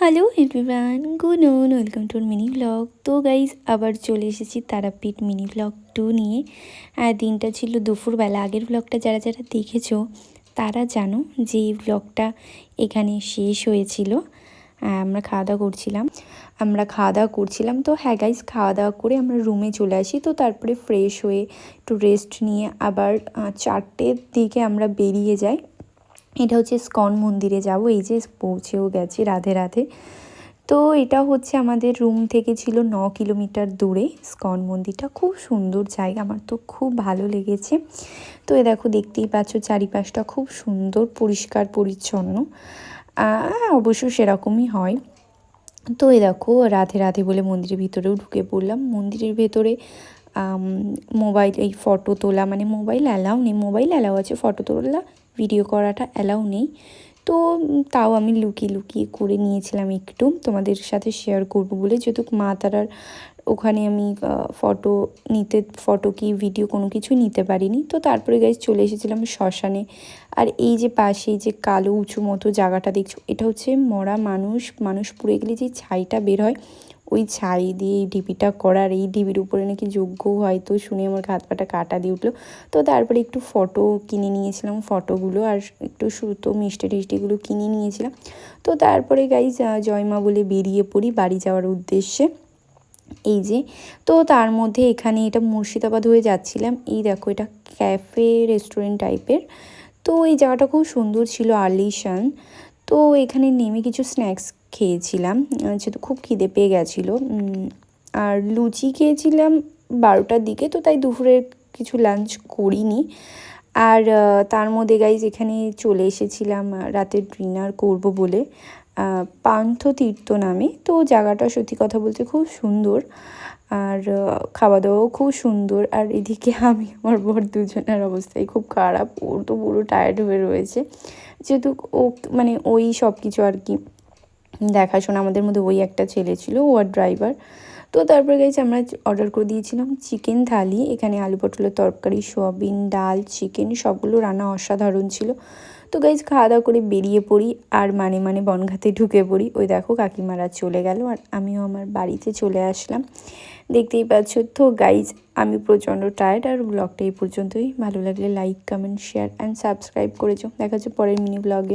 Hello everyone, good নুন, welcome to mini blog. তো guys আবার চলে এসেছি তারাপীঠ মিনি ব্লগ 2 নিয়ে। দিনটা ছিল দুপুরবেলা। আগের ব্লগটা যারা যারা দেখেছো তারা জানো যে এই ব্লগটা এখানে শেষ হয়েছিল। আমরা খাওয়া দাওয়া করছিলাম। তো হ্যাঁ গাইজ, খাওয়া দাওয়া করে আমরা রুমে চলে আসি। তো তারপরে ফ্রেশ হয়ে একটু রেস্ট নিয়ে আবার 4টের দিকে আমরা বেরিয়ে যাই। এটা হচ্ছে স্কন মন্দিরে যাব। এই যে পৌঁছেও গেছি রাধে রাধে। তো এটা হচ্ছে আমাদের রুম থেকে ছিল 9 কিলোমিটার দূরে। স্কন মন্দিরটা খুব সুন্দর জায়গা, আমার তো খুব ভালো লেগেছে। তো দেখো, দেখতেই পাচ্ছ চারিপাশটা খুব সুন্দর, পরিষ্কার পরিচ্ছন্ন। অবশ্য সেরকমই হয়। তো দেখো, রাধে রাধে বলে মন্দিরের ভিতরেও ঢুকে পড়লাম। মন্দিরের ভেতরে মোবাইল, এই ফটো তোলা, মানে মোবাইল অ্যালাউ নেই। মোবাইল অ্যালাউ আছে, ফটো তোলা ভিডিও করাটা অ্যালাউ নেই। তো তাও আমি লুকিয়ে লুকিয়ে করে নিয়েছিলাম একটু, তোমাদের সাথে শেয়ার করব বলে। যেহেতু মা তারার ওখানে আমি ফটো কি ভিডিও কোনো কিছুই নিতে পারিনি। তো তারপরে গাইজ চলে এসেছিলাম শ্মশানে। আর এই যে পাশে যে কালো উঁচু মতো জায়গাটা দেখছো, এটা হচ্ছে মরা মানুষ পুড়ে গেলে যে ছাইটা বের হয়, ওই ছাই দিয়ে এই ঢিপিটা করার। এই ঢিপির উপরে নাকি যজ্ঞ হয়। তো শুনে আমার হাত পাটা কাটা দিয়ে উঠলো। তো তারপরে একটু ফটো কিনে নিয়েছিলাম, ফটোগুলো আর একটু সুতো মিষ্টি টিষ্টিগুলো কিনে নিয়েছিলাম। তো তারপরে গাইজ জয়মা বলে বেরিয়ে পড়ি বাড়ি যাওয়ার উদ্দেশ্যে। এই যে, তো তার মধ্যে এখানে এটা মুর্শিদাবাদ হয়ে যাচ্ছিলাম। এই দেখো, এটা ক্যাফে রেস্টুরেন্ট টাইপের। তো এই জায়গাটা খুব সুন্দর ছিল, আলিশান। তো এখানে নেমে কিছু স্ন্যাক্স খেয়েছিলাম, যেহেতু খুব খিদে পেয়ে গেছিলো। আর লুচি খেয়েছিলাম 12টার দিকে। তো তাই দুপুরের কিছু লাঞ্চ করিনি। আর তার মধ্যে গাইজ এখানে চলে এসেছিলাম রাতের ডিনার করব বলে, পান্থতীর্থ নামে। তো জায়গাটা সত্যি কথা বলতে খুব সুন্দর, আর খাওয়া দাওয়াও খুব সুন্দর। আর এদিকে আমি আমার বর দুজনের অবস্থাই খুব খারাপ। ওর তো পুরো টায়ার্ড হয়ে রয়েছে, যেহেতু ও মানে ওই সব কিছু আর কি দেখাশোনা। আমাদের মধ্যে ওই একটা ছেলে ছিল, ও আর ড্রাইভার। তো তারপরে গাইজ আমরা অর্ডার করে দিয়েছিলাম চিকেন থালি। এখানে আলু পটলের তরকারি, সোয়াবিন, ডাল, চিকেন সবগুলো রান্না অসাধারণ ছিল। তো গাইজ খাওয়া দাওয়া করে বেরিয়ে পড়ি, আর মানে বনগাঁতে ঢুকে পড়ি। ওই দেখো কাকিমারা চলে গেল, আর আমিও আমার বাড়িতে চলে আসলাম। দেখতেই পাচ্ছ। তো গাইজ আমি প্রচণ্ড টায়ার্ড। আর ব্লগটা এই পর্যন্তই। ভালো লাগলে like, comment, share and subscribe করেছো। দেখা হচ্ছে পরের মিনি ব্লগে।